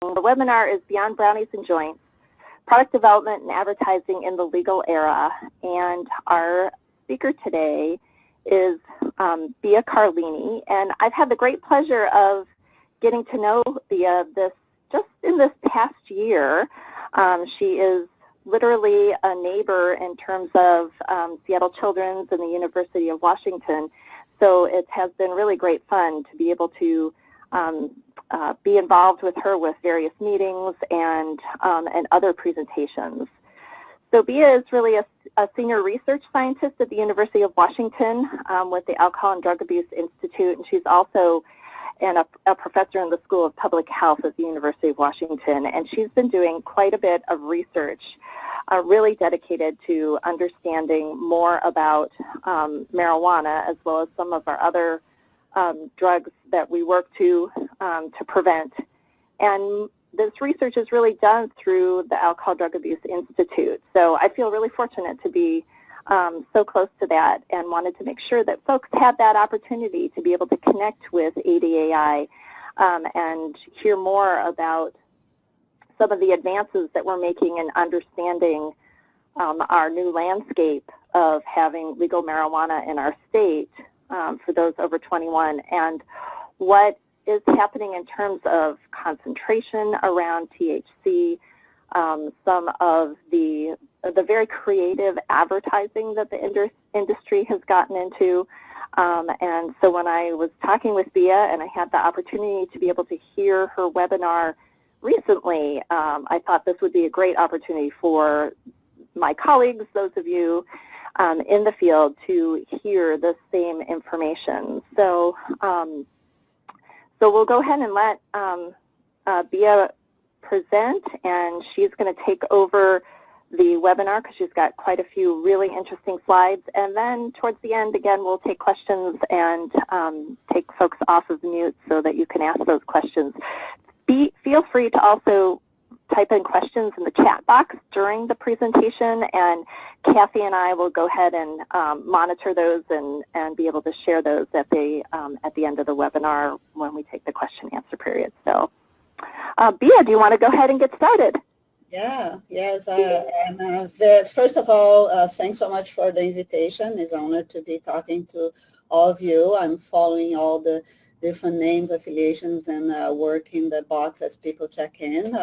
The webinar is Beyond Brownies and Joints, Product Development and Advertising in the Legal Era. And our speaker today is Beatriz Carlini. And I've had the great pleasure of getting to know Bea just in this past year. She is literally a neighbor in terms of Seattle Children's and the University of Washington. So it has been really great fun to be able to be involved with her with various meetings and other presentations. So Bea is really a senior research scientist at the University of Washington with the Alcohol and Drug Abuse Institute, and she's also a professor in the School of Public Health at the University of Washington. And she's been doing quite a bit of research, really dedicated to understanding more about marijuana as well as some of our other drugs that we work to prevent. And this research is really done through the Alcohol Drug Abuse Institute. So I feel really fortunate to be so close to that, and wanted to make sure that folks had that opportunity to be able to connect with ADAI and hear more about some of the advances that we're making in understanding our new landscape of having legal marijuana in our state for those over 21, and what is happening in terms of concentration around THC, some of the very creative advertising that the industry has gotten into. And so when I was talking with Bea and I had the opportunity to be able to hear her webinar recently, I thought this would be a great opportunity for my colleagues, those of you in the field, to hear the same information. So, so we'll go ahead and let Bea present, and she's going to take over the webinar because she's got quite a few really interesting slides. And then towards the end, again, we'll take questions and take folks off of mute so that you can ask those questions. Feel free to also type in questions in the chat box during the presentation, and Kathy and I will go ahead and monitor those and be able to share those at the end of the webinar when we take the question answer period. So Bea, do you want to go ahead and get started? Yeah, yes. First of all, thanks so much for the invitation. It's an honor to be talking to all of you. I'm following all the different names, affiliations, and work in the box as people check in.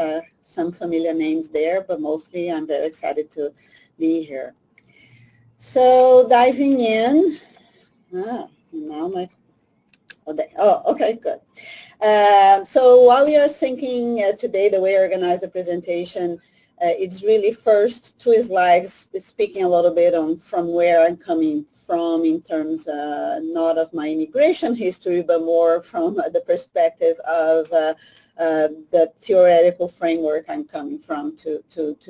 Some familiar names there, but mostly I'm very excited to be here. So diving in, now my, okay, good. So while we are thinking today the way I organize the presentation, it's really first 2 slides speaking a little bit on from where I'm coming from in terms not of my immigration history, but more from the perspective of the theoretical framework I'm coming from to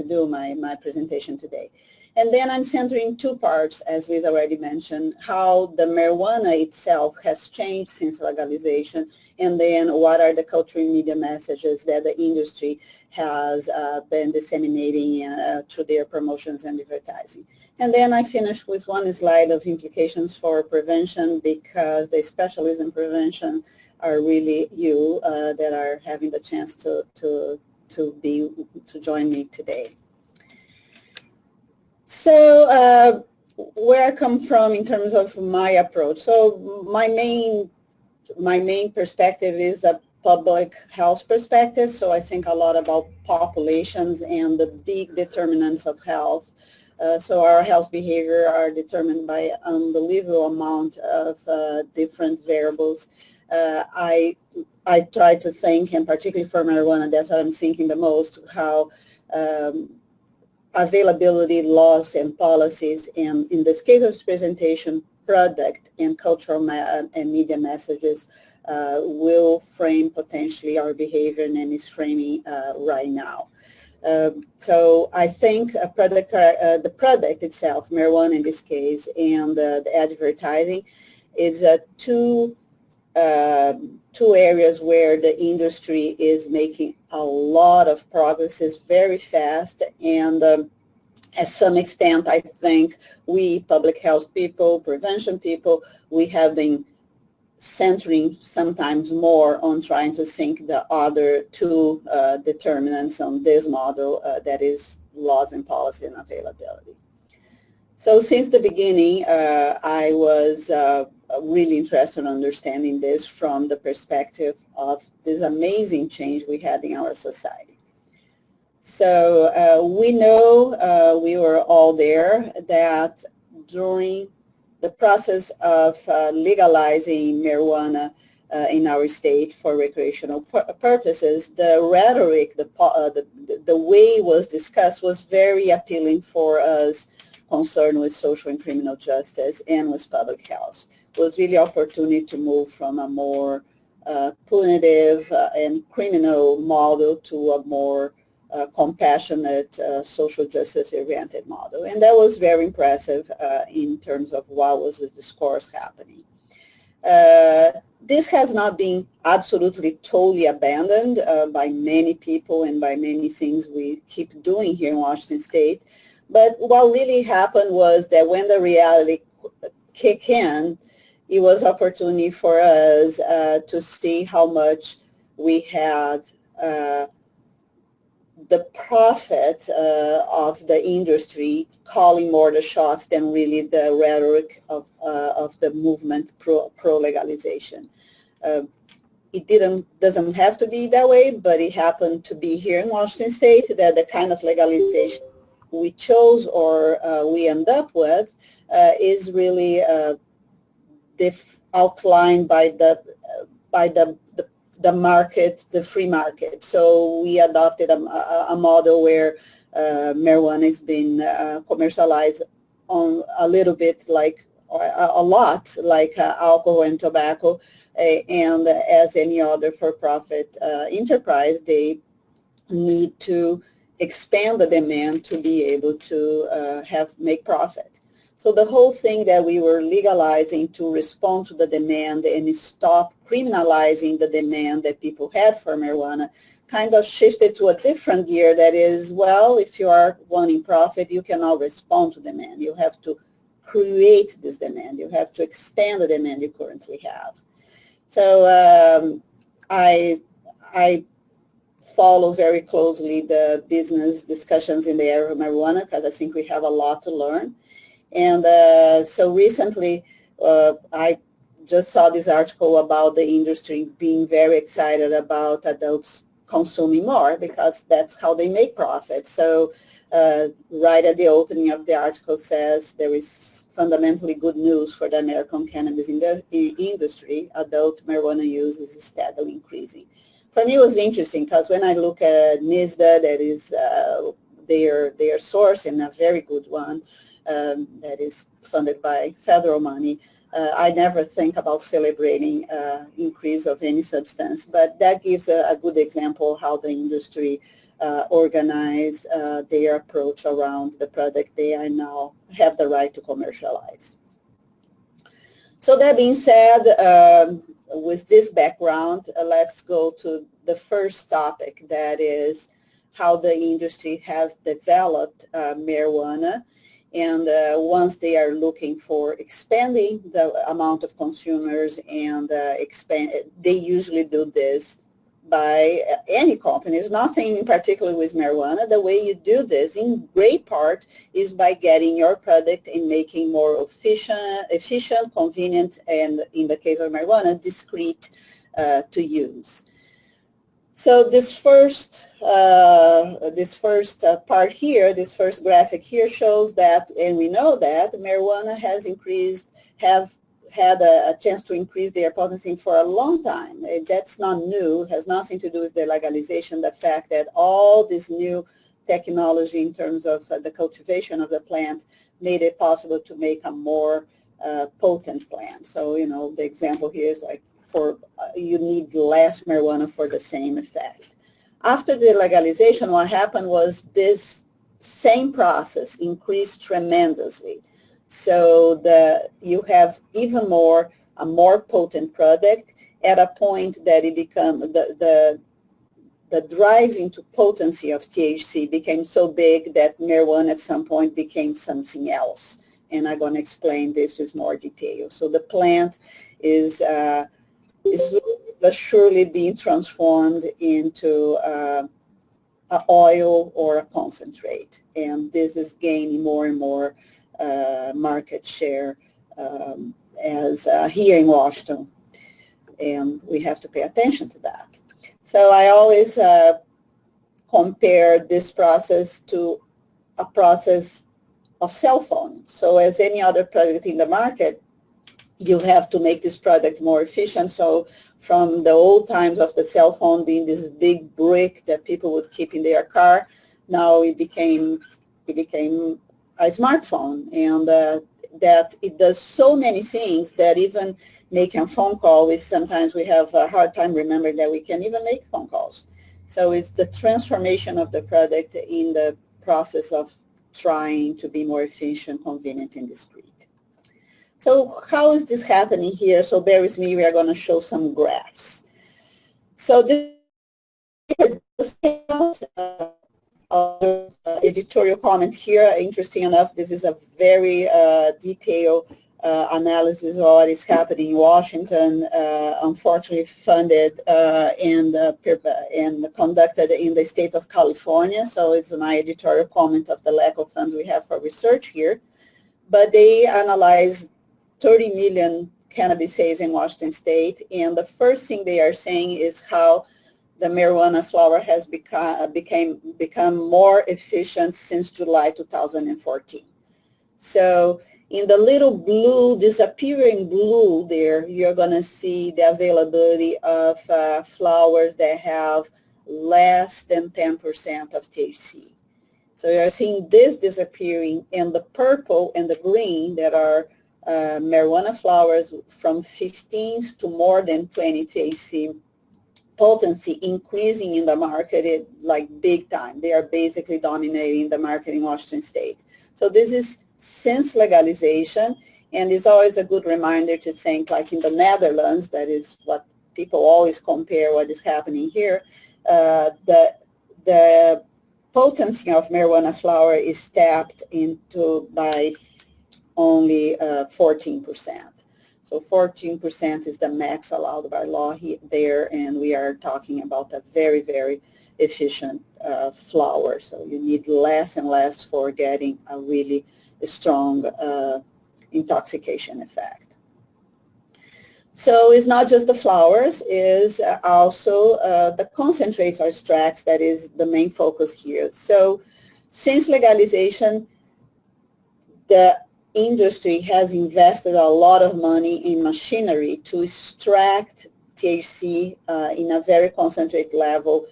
do my presentation today. And then I'm centering 2 parts, as Liz already mentioned, how the marijuana itself has changed since legalization, and then what are the cultural media messages that the industry has been disseminating through their promotions and advertising. And then I finish with 1 slide of implications for prevention, because the specialists in prevention are really you that are having the chance to join me today. So where I come from in terms of my approach. So my main perspective is a public health perspective. So I think a lot about populations and the big determinants of health. So our health behavior are determined by an unbelievable amount of different variables. I try to think, and particularly for marijuana, that's what I'm thinking the most, how availability, laws, and policies, and in this case of this presentation, product and cultural and media messages will frame potentially our behavior, and is framing right now. So I think the product itself, marijuana in this case, and the advertising is two areas where the industry is making a lot of progress, is very fast, and at some extent, I think we public health people, prevention people, we have been centering sometimes more on trying to sync the other two determinants on this model, that is laws and policy and availability. So since the beginning, I was really interested in understanding this from the perspective of this amazing change we had in our society. So we know, we were all there, that during the process of legalizing marijuana in our state for recreational purposes, the rhetoric, the way it was discussed was very appealing for us concerned with social and criminal justice and with public health. It was really an opportunity to move from a more punitive and criminal model to a more compassionate, social justice-oriented model. And that was very impressive in terms of what was the discourse happening. This has not been absolutely totally abandoned by many people and by many things we keep doing here in Washington State. But what really happened was that when the reality kicked in, it was opportunity for us to see how much we had the profit of the industry calling more the shots than really the rhetoric of the movement pro-legalization. It doesn't have to be that way, but it happened to be here in Washington State that the kind of legalization we chose or we end up with is really outlined by the market, the free market. So we adopted a model where marijuana has been commercialized on a little bit like, a lot like alcohol and tobacco, and as any other for-profit enterprise, they need to expand the demand to be able to make profit. So the whole thing that we were legalizing to respond to the demand and stop criminalizing the demand that people had for marijuana kind of shifted to a different gear that is, well, if you are wanting profit, you cannot respond to demand. You have to create this demand. You have to expand the demand you currently have. So I follow very closely the business discussions in the area of marijuana because I think we have a lot to learn. And so recently, I just saw this article about the industry being very excited about adults consuming more because that's how they make profit. So right at the opening of the article says there is fundamentally good news for the American cannabis industry. Adult marijuana use is steadily increasing. For me, it was interesting because when I look at NISDA, that is their source and a very good one, that is funded by federal money. I never think about celebrating increase of any substance, but that gives a good example how the industry organize their approach around the product they are now have the right to commercialize. So that being said, with this background, let's go to the first topic, that is how the industry has developed marijuana. And once they are looking for expanding the amount of consumers and they usually do this by any company. There's nothing in particular with marijuana. The way you do this in great part is by getting your product and making more efficient, convenient, and in the case of marijuana, discreet to use. So this first part here, this first graphic here shows that, and we know that marijuana has had a chance to increase their potency for a long time. That's not new. It has nothing to do with the legalization. The fact that all this new technology in terms of the cultivation of the plant made it possible to make a more potent plant. So, you know, the example here is like you need less marijuana for the same effect. After the legalization, what happened was this same process increased tremendously. So you have even a more potent product at a point that it become the driving to potency of THC became so big that marijuana at some point became something else. And I'm going to explain this with more detail. So the plant is surely being transformed into an oil or a concentrate. And this is gaining more and more market share as here in Washington. And we have to pay attention to that. So I always compare this process to a process of cell phone. So as any other product in the market, you have to make this product more efficient. So from the old times of the cell phone being this big brick that people would keep in their car, now it became a smartphone, and that it does so many things that even making a phone call sometimes we have a hard time remembering that we can even make phone calls. So it's the transformation of the product in the process of trying to be more efficient, convenient, and discreet. So how is this happening here? So bear with me, we are going to show some graphs. So this editorial comment here, interesting enough, this is a very detailed analysis of what is happening in Washington, unfortunately funded and conducted in the state of California. So it's my editorial comment of the lack of funds we have for research here. But they analyze 30 million cannabis sales in Washington state, and the first thing they are saying is how the marijuana flower has become more efficient since July 2014. So in the little blue, disappearing blue there, you're going to see the availability of flowers that have less than 10% of THC. So you're seeing this disappearing, and the purple and the green that are marijuana flowers from 15s to more than 20 THC potency increasing in the market like big time. They are basically dominating the market in Washington state. So this is since legalization, and it's always a good reminder to think like in the Netherlands, that is what people always compare what is happening here, the potency of marijuana flower is tapped into by only 14%. So 14% is the max allowed by law there, and we are talking about a very, very efficient flower. So you need less and less for getting a really strong intoxication effect. So it's not just the flowers, it's also the concentrates or extracts that is the main focus here. So since legalization, the industry has invested a lot of money in machinery to extract THC in a very concentrated level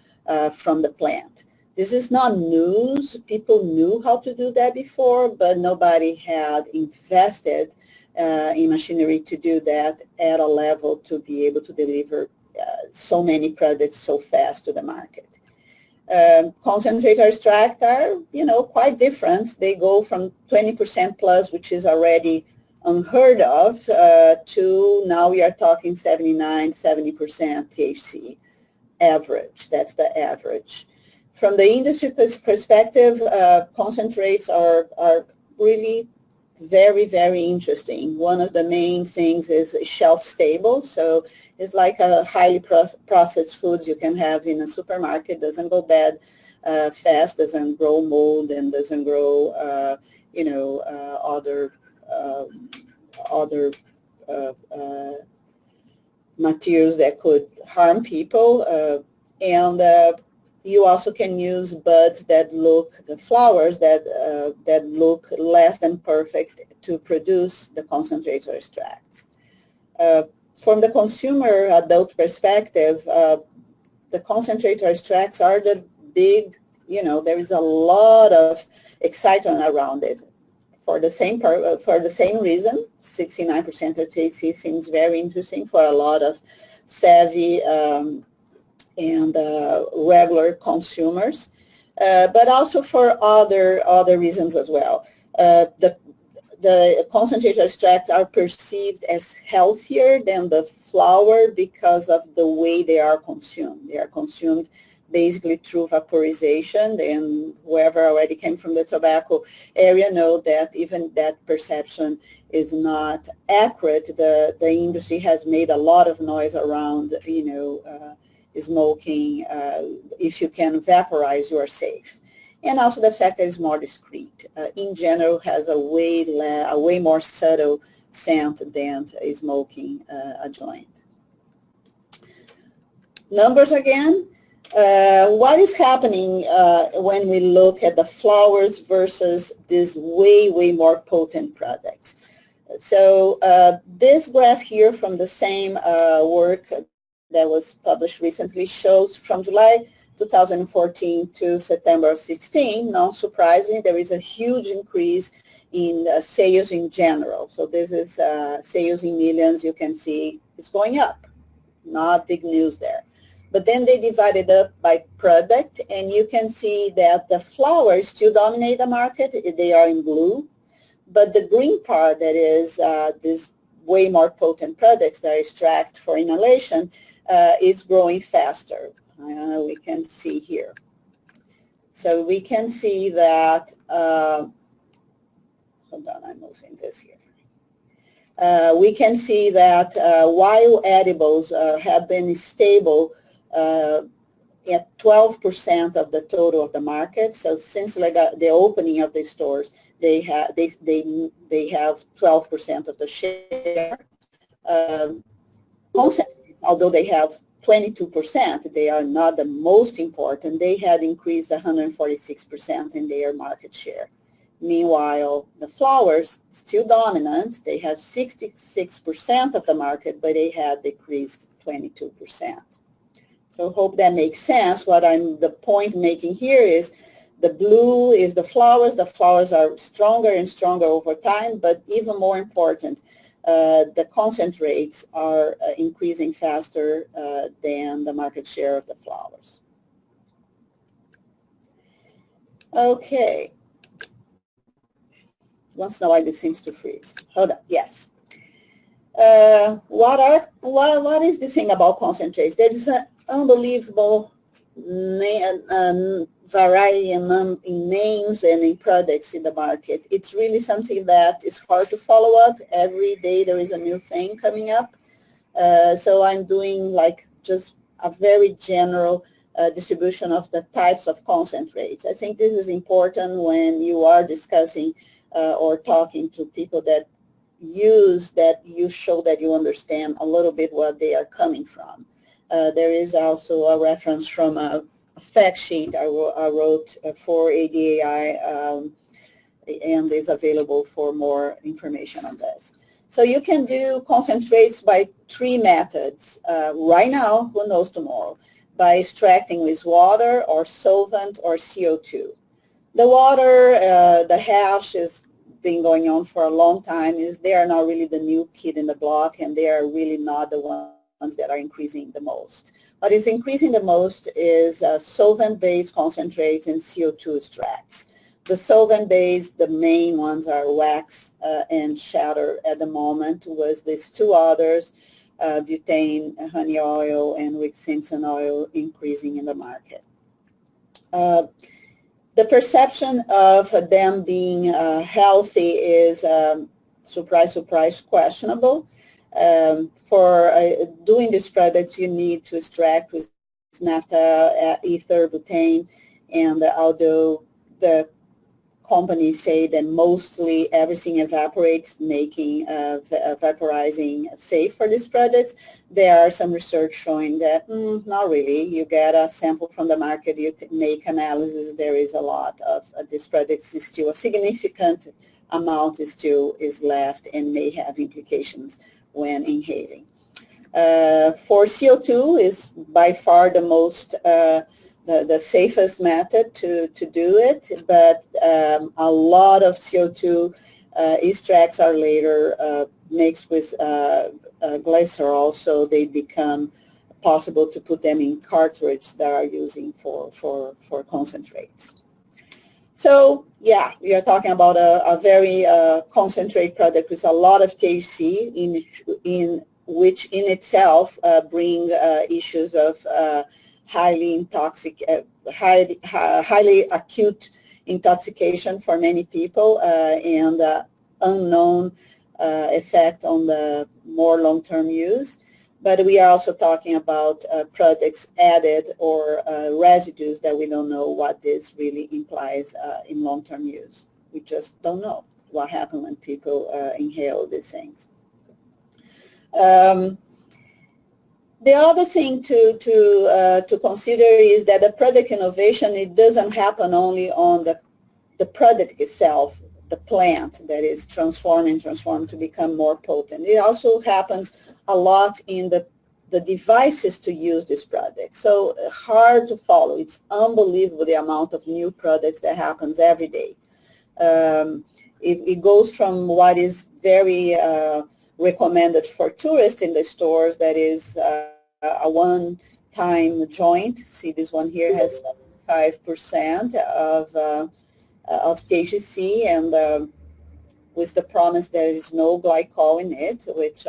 from the plant. This is not news. People knew how to do that before, but nobody had invested in machinery to do that at a level to be able to deliver so many products so fast to the market. Concentrate or extract are, quite different. They go from 20% plus, which is already unheard of, to now we are talking 79, 70% THC average. That's the average. From the industry perspective, concentrates are really very, very interesting. One of the main things is shelf stable. So it's like a highly processed foods you can have in a supermarket. Doesn't go bad fast, doesn't grow mold, and doesn't grow, other materials that could harm people. You also can use buds that look, the flowers that look less than perfect to produce the concentrates or extracts. From the consumer adult perspective, the concentrates or extracts are the big, there is a lot of excitement around it. For the same reason, 69% of THC seems very interesting for a lot of savvy and regular consumers, but also for other reasons as well. The concentrated extracts are perceived as healthier than the flower because of the way they are consumed. They are consumed basically through vaporization. And whoever already came from the tobacco area know that even that perception is not accurate. The industry has made a lot of noise around, smoking. If you can vaporize, you are safe. And also the fact that it's more discreet. In general, has a way more subtle scent than smoking a joint. Numbers again. What is happening when we look at the flowers versus these way more potent products? So this graph here from the same work that was published recently shows from July 2014 to September 16, not surprisingly, there is a huge increase in sales in general. So this is sales in millions. You can see it's going up. Not big news there. But then they divided up by product, and you can see that the flowers still dominate the market. They are in blue. But the green part, that is this way more potent products that extract for inhalation, is growing faster. We can see here. So we can see that, hold on, I'm moving this here. We can see that while edibles have been stable at 12% of the total of the market. So since the opening of the stores, they have 12% of the share. Although they have 22%, they are not the most important. They had increased 146% in their market share. Meanwhile, the flowers still dominant. They have 66% of the market, but they had decreased 22%. So hope that makes sense. The point making here is the blue is the flowers. The flowers are stronger and stronger over time, but even more important, the concentrates are increasing faster than the market share of the flowers. Okay. Once in a while, this seems to freeze. Hold on. Yes. What is the thing about concentrates? There is an unbelievable variety in names and in products in the market. It's really something that is hard to follow up. Every day there is a new thing coming up. So I'm doing like just a very general distribution of the types of concentrates. I think this is important when you are discussing or talking to people that you show that you understand a little bit where they are coming from. There is also a reference from a fact sheet I wrote for ADAI and is available for more information on this. So you can do concentrates by 3 methods. Right now, who knows tomorrow? By extracting with water or solvent or CO2. The water, the hash has been going on for a long time. They are not really the new kid in the block, and they are really not the ones that are increasing the most. What is increasing the most is solvent-based concentrates and CO2 extracts. The solvent-based, the main ones are wax and shatter at the moment, with these 2 others, butane, honey oil, and Rick Simpson oil increasing in the market. The perception of them being healthy is, surprise, surprise, questionable. For doing these products, you need to extract with naphtha, ether, butane, and although the companies say that mostly everything evaporates, making vaporizing safe for these products, there are some research showing that not really. You get a sample from the market, you make analysis, there is a lot of these products, is still a significant amount is left and may have implications when inhaling. For CO2 is by far the most the safest method to do it, but a lot of CO2 extracts are later mixed with glycerol, so they become possible to put them in cartridges that are using for concentrates. So yeah, we are talking about a very concentrate product with a lot of THC in which in itself bring issues of highly highly acute intoxication for many people and unknown effect on the more long-term use. But we are also talking about products added or residues that we don't know what this really implies in long-term use. We just don't know what happens when people inhale these things. The other thing to consider is that the product innovation, it doesn't happen only on the product itself, the plant that is transformed to become more potent. It also happens a lot in the devices to use this product. So hard to follow. It's unbelievable the amount of new products that happens every day. It goes from what is very recommended for tourists in the stores, that is a one-time joint. See, this one here has 5% of THC, and with the promise there is no glycol in it, which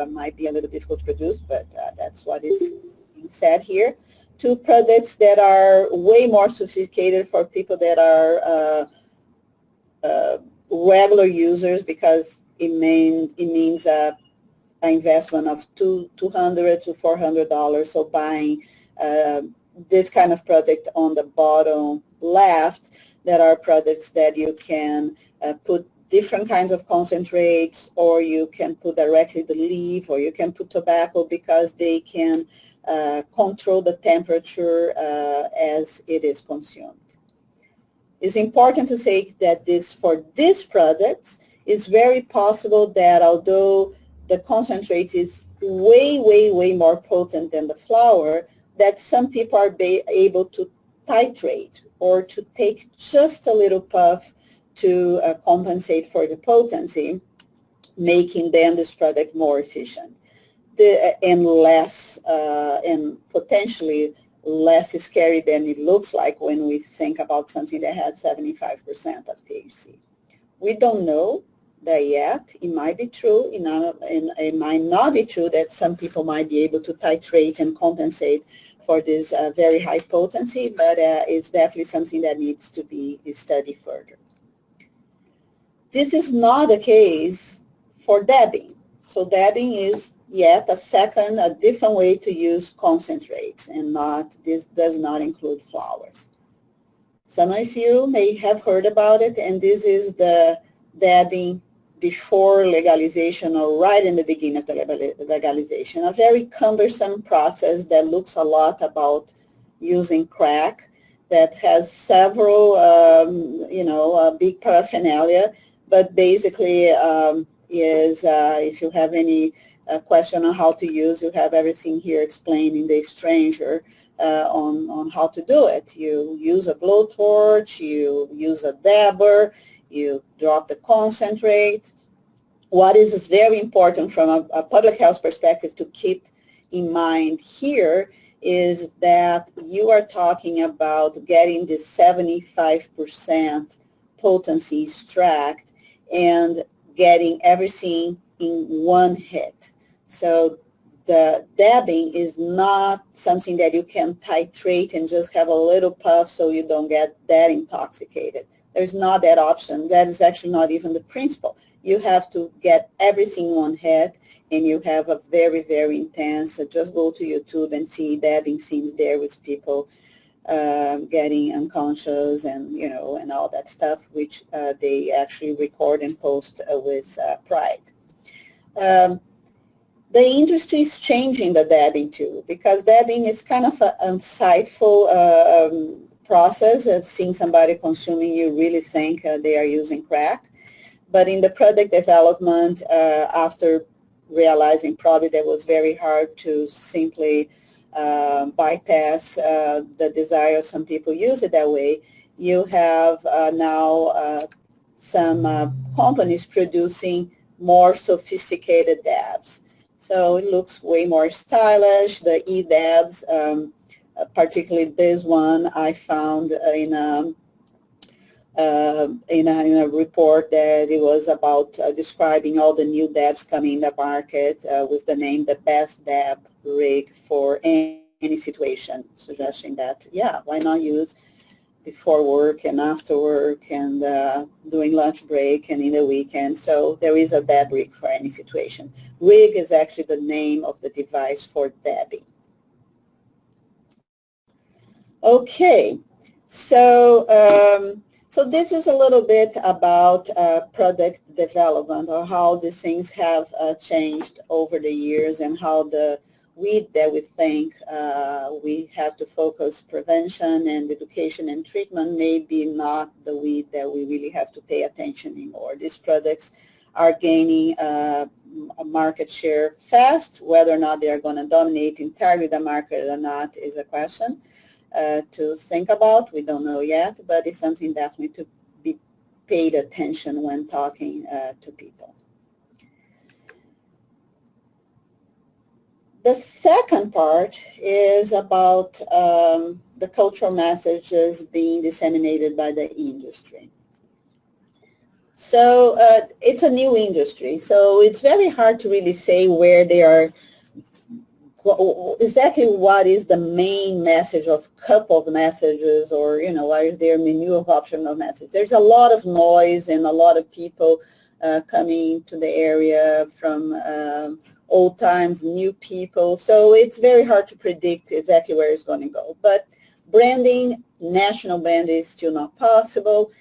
might be a little difficult to produce, but that's what is being said here. To products that are way more sophisticated for people that are regular users, because it means an investment of $200 to $400. So buying this kind of product on the bottom left, that are products that you can put different kinds of concentrates, or you can put directly the leaf, or you can put tobacco, because they can control the temperature as it is consumed. It's important to say that for this product, it's very possible that although the concentrate is way, way, way more potent than the flower, that some people are able to titrate or to take just a little puff to compensate for the potency, making then this product more efficient and less and potentially less scary than it looks like when we think about something that has 75% of THC. We don't know that yet. It might be true, and it might not be true that some people might be able to titrate and compensate for this very high potency, but it's definitely something that needs to be studied further. This is not the case for dabbing. So dabbing is yet a different way to use concentrates, and this does not include flowers. Some of you may have heard about it, and this is the dabbing before legalization, or right in the beginning of the legalization. A very cumbersome process that looks a lot about using crack, that has several, big paraphernalia, but basically if you have any question on how to use, you have everything here explained in the stranger on how to do it. You use a blowtorch, you use a dabber, you drop the concentrate. What is very important from a public health perspective to keep in mind here is that you are talking about getting the 75% potency extract and getting everything in one hit. So the dabbing is not something that you can titrate and just have a little puff so you don't get that intoxicated. There's not that option. That is actually not even the principle. You have to get everything in one hit, and you have a very, very intense, just go to YouTube and see dabbing scenes there with people getting unconscious and, and all that stuff, which they actually record and post with pride. The industry is changing the dabbing too, because dabbing is kind of an insightful process of seeing somebody consuming. You really think they are using crack. But in the product development, after realizing probably that was very hard to simply bypass the desire of some people use it that way, you have now some companies producing more sophisticated dabs. So it looks way more stylish. The e-dabs, particularly this one, I found in a report that it was about describing all the new dabs coming in the market with the name "The Best Dab Rig for Any any situation, suggesting that, yeah, why not use before work and after work and during lunch break and in the weekend. So there is a DAB rig for any situation. Rig is actually the name of the device for dabbing. Okay, so so this is a little bit about product development, or how these things have changed over the years, and how the weed that we think we have to focus prevention and education and treatment may be not the weed that we really have to pay attention anymore. These products are gaining a market share fast. Whether or not they are going to dominate entirely the market or not is a question to think about. We don't know yet, but it's something definitely to be paid attention when talking to people. The second part is about the cultural messages being disseminated by the industry. So it's a new industry, so it's very hard to really say where they are, exactly what is the main message of couple of messages, or, you know, what is their menu of optional messages. There's a lot of noise and a lot of people coming to the area from old times, new people. So it's very hard to predict exactly where it's going to go. But branding, national brand is still not possible,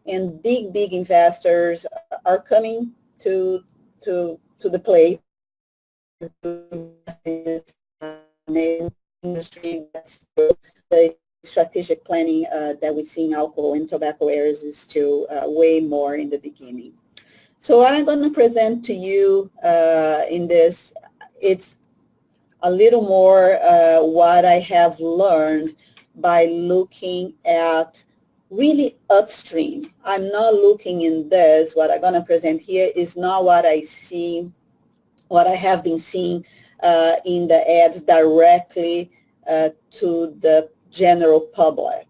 and big investors are coming to the plate. Industry, the strategic planning that we see in alcohol and tobacco areas is still way more in the beginning. So what I'm going to present to you in this, it's a little more what I have learned by looking at really upstream. I'm not looking in this. What I'm going to present here is not what I see, what I have been seeing in the ads directly to the general public.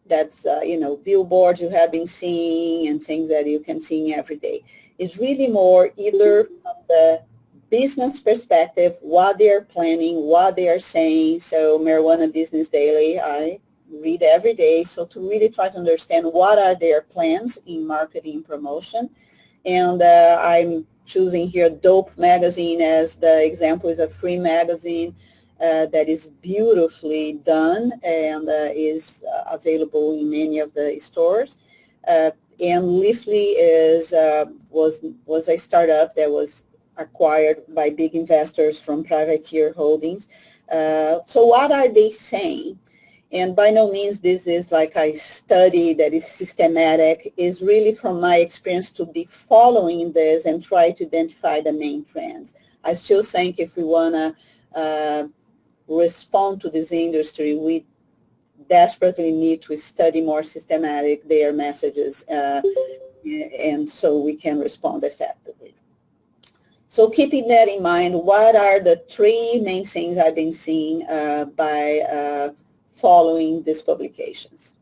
That's, you know, billboards you have been seeing and things that you can see every day. It's really more either from the business perspective, what they're planning, what they are saying. So Marijuana Business Daily, I read every day. So to really try to understand what are their plans in marketing and promotion. And I'm choosing here Dope Magazine as the example. Is a free magazine that is beautifully done and is available in many of the stores. And Leafly is was a startup that was acquired by big investors from privateer holdings. So what are they saying? And by no means this is like a study that is systematic. Is really from my experience to be following this and try to identify the main trends. I still think if we want to respond to this industry, we desperately need to study more systematic their messages, and so we can respond effectively. So keeping that in mind, what are the three main things I've been seeing by following these publications?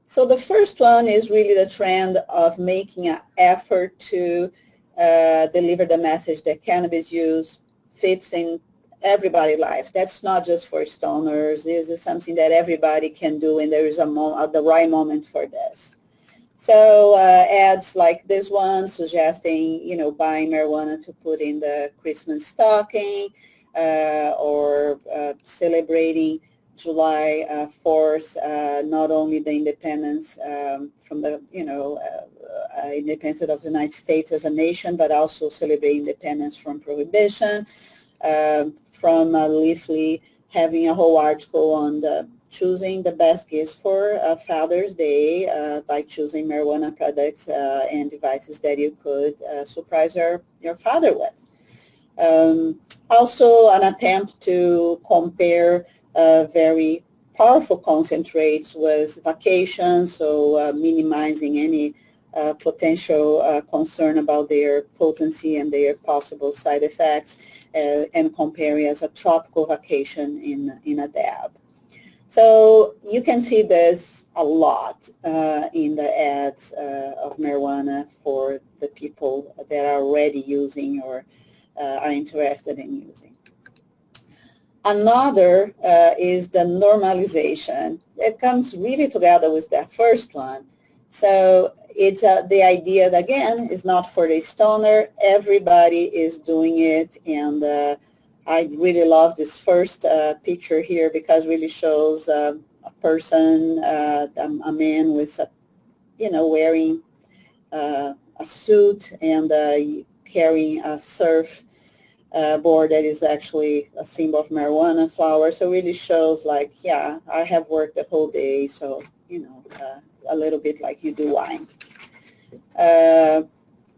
So the first one is really the trend of making an effort to deliver the message that cannabis use fits in everybody's lives. That's not just for stoners. This is something that everybody can do, and there is the right moment for this. So ads like this one suggesting, you know, buying marijuana to put in the Christmas stocking, or celebrating July 4th, not only the independence from the, you know, independence of the United States as a nation, but also celebrate independence from prohibition. From Leafly having a whole article on the choosing the best gifts for Father's Day by choosing marijuana products and devices that you could surprise your father with. Also an attempt to compare very powerful concentrates with vacations, so minimizing any potential concern about their potency and their possible side effects, and comparing as a tropical vacation in a dab. So you can see this a lot in the ads of marijuana for the people that are already using or are interested in using. Another is the normalization. It comes really together with that first one. So it's the idea that, again, is not for the stoner. Everybody is doing it, and I really love this first picture here because it really shows a person, a man with, wearing a suit and carrying a surf board that is actually a symbol of marijuana flower. So it really shows like, yeah, I have worked the whole day, so, a little bit like you do wine.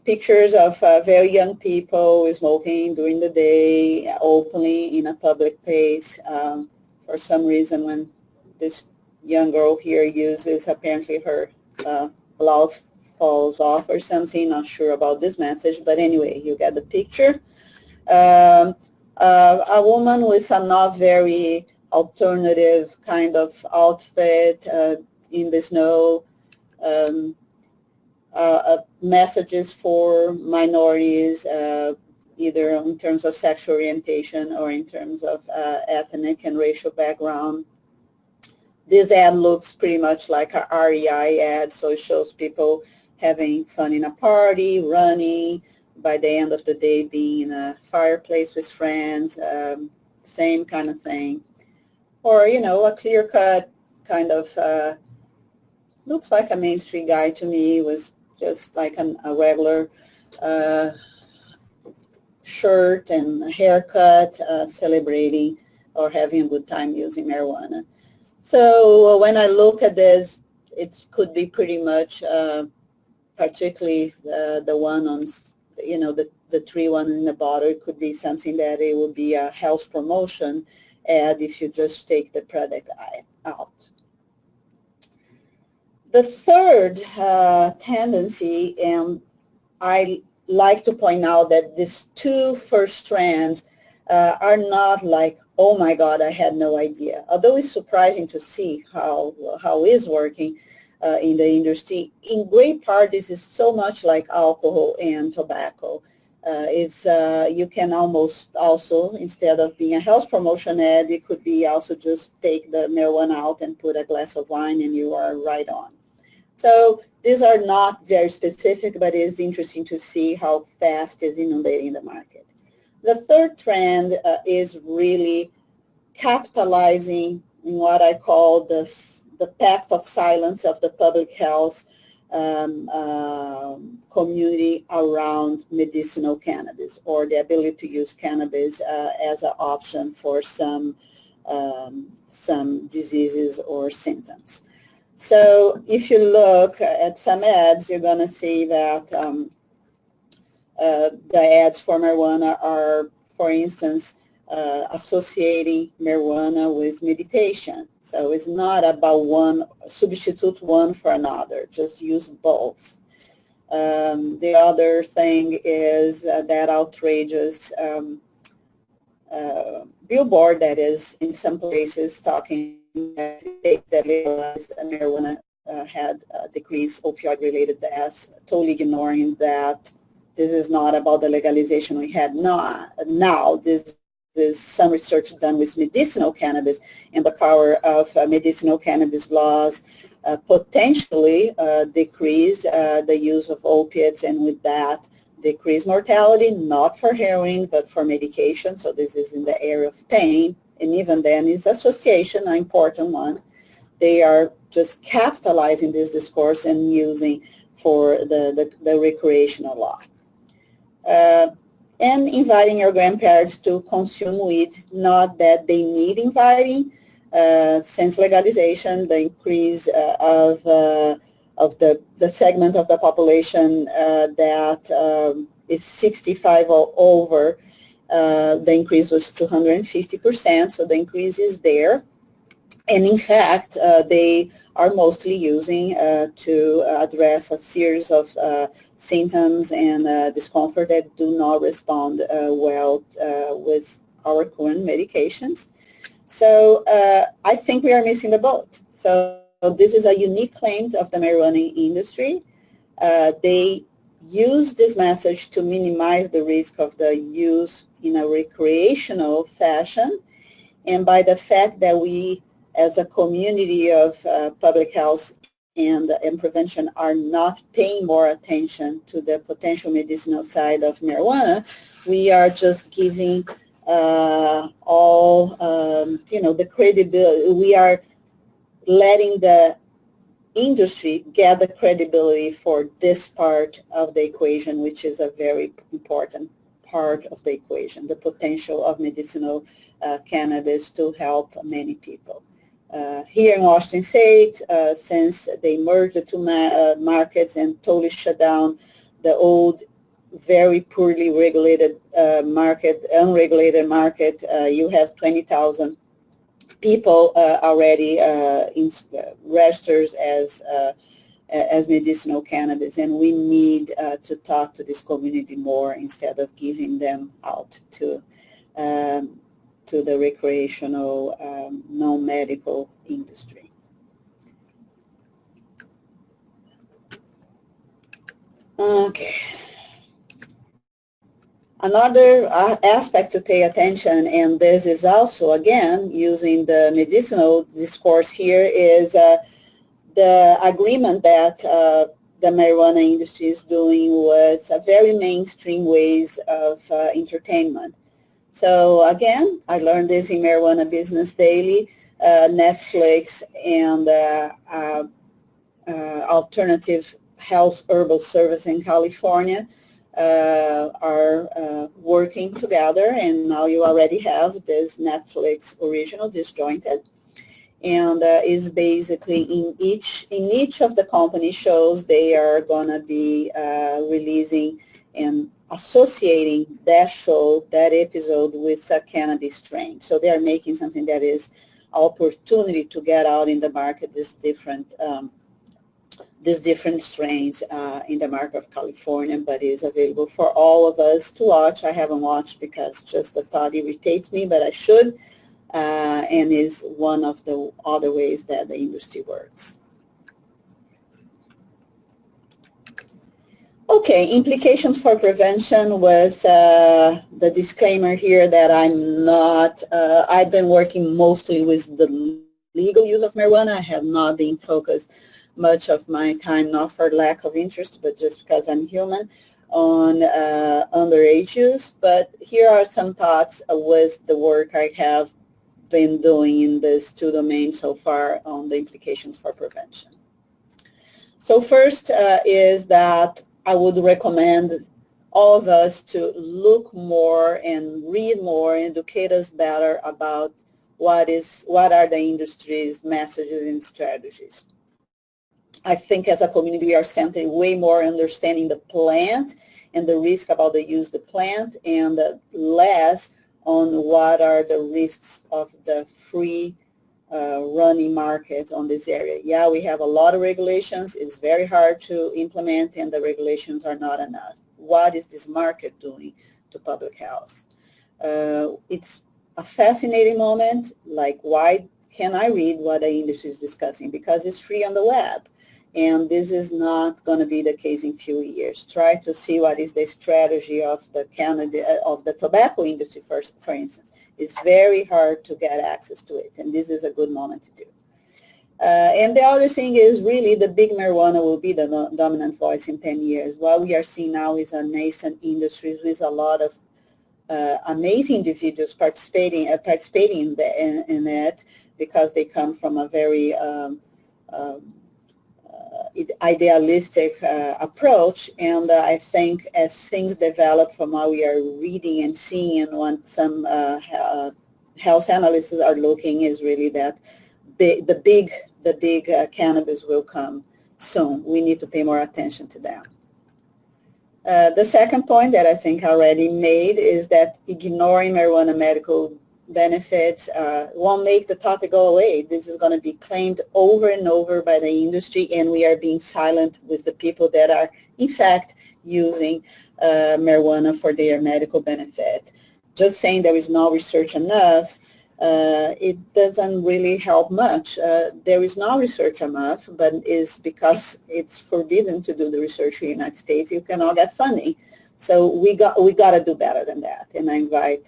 Pictures of very young people smoking during the day, openly in a public place. For some reason, when this young girl here uses, apparently her blouse falls off or something, not sure about this message, but anyway, you get the picture. A woman with a not very alternative kind of outfit in the snow, messages for minorities, either in terms of sexual orientation or in terms of ethnic and racial background. This ad looks pretty much like a REI ad, so it shows people having fun in a party, running, by the end of the day being in a fireplace with friends, same kind of thing. Or, a clear-cut kind of, looks like a Main Street guy to me, was just like a regular shirt and a haircut, celebrating or having a good time using marijuana. So when I look at this, it could be pretty much, particularly the one on, the three one in the bottom. It could be something that it would be a health promotion ad if you just take the product out. The third tendency, and I like to point out that these two first trends are not like, oh my God, I had no idea. Although it's surprising to see how it's working in the industry. In great part, this is so much like alcohol and tobacco. You can almost also, instead of being a health promotion ad, it could be also just take the marijuana out and put a glass of wine and you are right on. So these are not very specific, but it is interesting to see how fast it's inundating the market. The third trend is really capitalizing in what I call the pact of silence of the public health community around medicinal cannabis, or the ability to use cannabis as an option for some diseases or symptoms. So if you look at some ads, you're going to see that the ads for marijuana are, for instance, associating marijuana with meditation. So it's not about substitute one for another, just use both. The other thing is that outrageous billboard that is in some places talking that states that legalized marijuana had decreased opioid-related deaths, totally ignoring that this is not about the legalization we had now. This is some research done with medicinal cannabis and the power of medicinal cannabis laws potentially decrease the use of opiates, and with that decrease mortality, not for heroin, but for medication. So this is in the area of pain. And even then is association, an important one. They are just capitalizing this discourse and using for the recreational law. And inviting your grandparents to consume weed, not that they need inviting. Since legalization, the increase of the segment of the population that is 65 or over, the increase was 250%, so the increase is there. And in fact, they are mostly using to address a series of symptoms and discomfort that do not respond well with our current medications. So I think we are missing the boat. So this is a unique claim of the marijuana industry. They use this message to minimize the risk of the use in a recreational fashion, and by the fact that we, as a community of public health and prevention, are not paying more attention to the potential medicinal side of marijuana, we are just giving all, the credibility. We are letting the industry get the credibility for this part of the equation, which is a very important part of the equation, the potential of medicinal cannabis to help many people. Here in Washington State, since they merged the two markets and totally shut down the old, very poorly regulated unregulated market, you have 20,000 people already registered as medicinal cannabis, and we need to talk to this community more instead of giving them out to the recreational, non-medical industry. Okay. Another aspect to pay attention, and this is also, again, using the medicinal discourse here, is the agreement that the marijuana industry is doing with very mainstream ways of entertainment. So again, I learned this in Marijuana Business Daily, Netflix and alternative health herbal service in California are working together, and now you already have this Netflix original, Disjointed, and is basically in each of the company shows they are going to be releasing and associating that show, that episode, with a cannabis strain. So they are making something that is opportunity to get out in the market these different strains in the market of California, but is available for all of us to watch. I haven't watched because just the thought irritates me, but I should, and is one of the other ways that the industry works. Okay, implications for prevention was the disclaimer here that I'm not, I've been working mostly with the legal use of marijuana. I have not been focused much of my time, not for lack of interest, but just because I'm human, on underage use. But here are some thoughts with the work I have been doing in these two domains so far on the implications for prevention. So first is that I would recommend all of us to look more and read more, educate us better about what are the industry's messages and strategies. I think as a community we are centering way more understanding the plant and the risk about the use of the plant, and less on what are the risks of the free running market on this area. Yeah, we have a lot of regulations. It's very hard to implement, and the regulations are not enough. What is this market doing to public health? It's a fascinating moment. Like, why can I read what the industry is discussing? Because it's free on the web. And this is not going to be the case in few years. Try to see what is the strategy of the tobacco industry, for instance. It's very hard to get access to it, and this is a good moment to do. And the other thing is really the big marijuana will be the dominant voice in 10 years. What we are seeing now is a nascent industry with a lot of amazing individuals participating in it, because they come from a very idealistic approach, and I think as things develop from what we are reading and seeing, and what some health analysts are looking, is really that the big cannabis will come soon. We need to pay more attention to that. The second point that I think I already made is that ignoring marijuana medical benefits won't make the topic go away. This is going to be claimed over and over by the industry, and we are being silent with the people that are in fact using marijuana for their medical benefit. Just saying there is no research enough, it doesn't really help much. There is no research enough, but it's because it's forbidden to do the research in the United States. You cannot get funding. So we got to do better than that, and I invite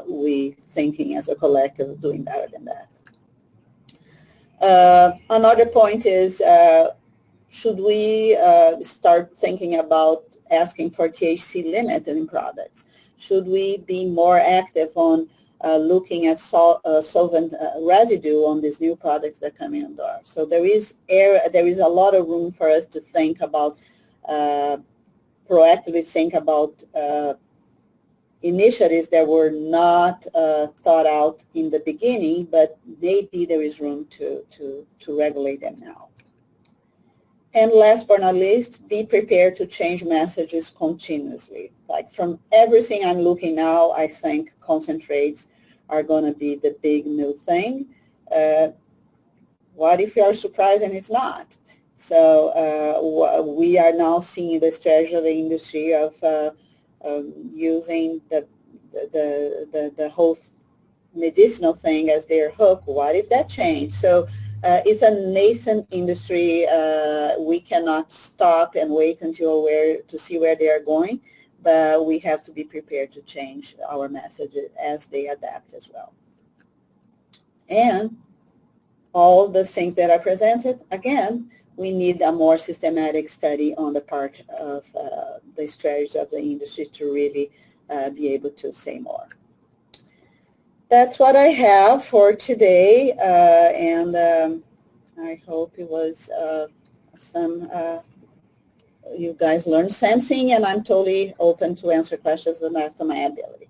we thinking as a collective doing better than that. Another point is, should we start thinking about asking for THC limit in products? Should we be more active on looking at solvent residue on these new products that come in door? So there is a lot of room for us to think about, proactively think about initiatives that were not thought out in the beginning, but maybe there is room to regulate them now. And last but not least, be prepared to change messages continuously. Like from everything I'm looking now, I think concentrates are going to be the big new thing. What if you are surprised and it's not? So we are now seeing the strategy of the industry of using the whole medicinal thing as their hook. What if that changed? So it's a nascent industry. We cannot stop and wait until to see where they are going, but we have to be prepared to change our messages as they adapt as well. And all the things that are presented, again, we need a more systematic study on the part of the strategy of the industry to really be able to say more. That's what I have for today, and I hope it was you guys learned something, and I'm totally open to answer questions to the best of my ability.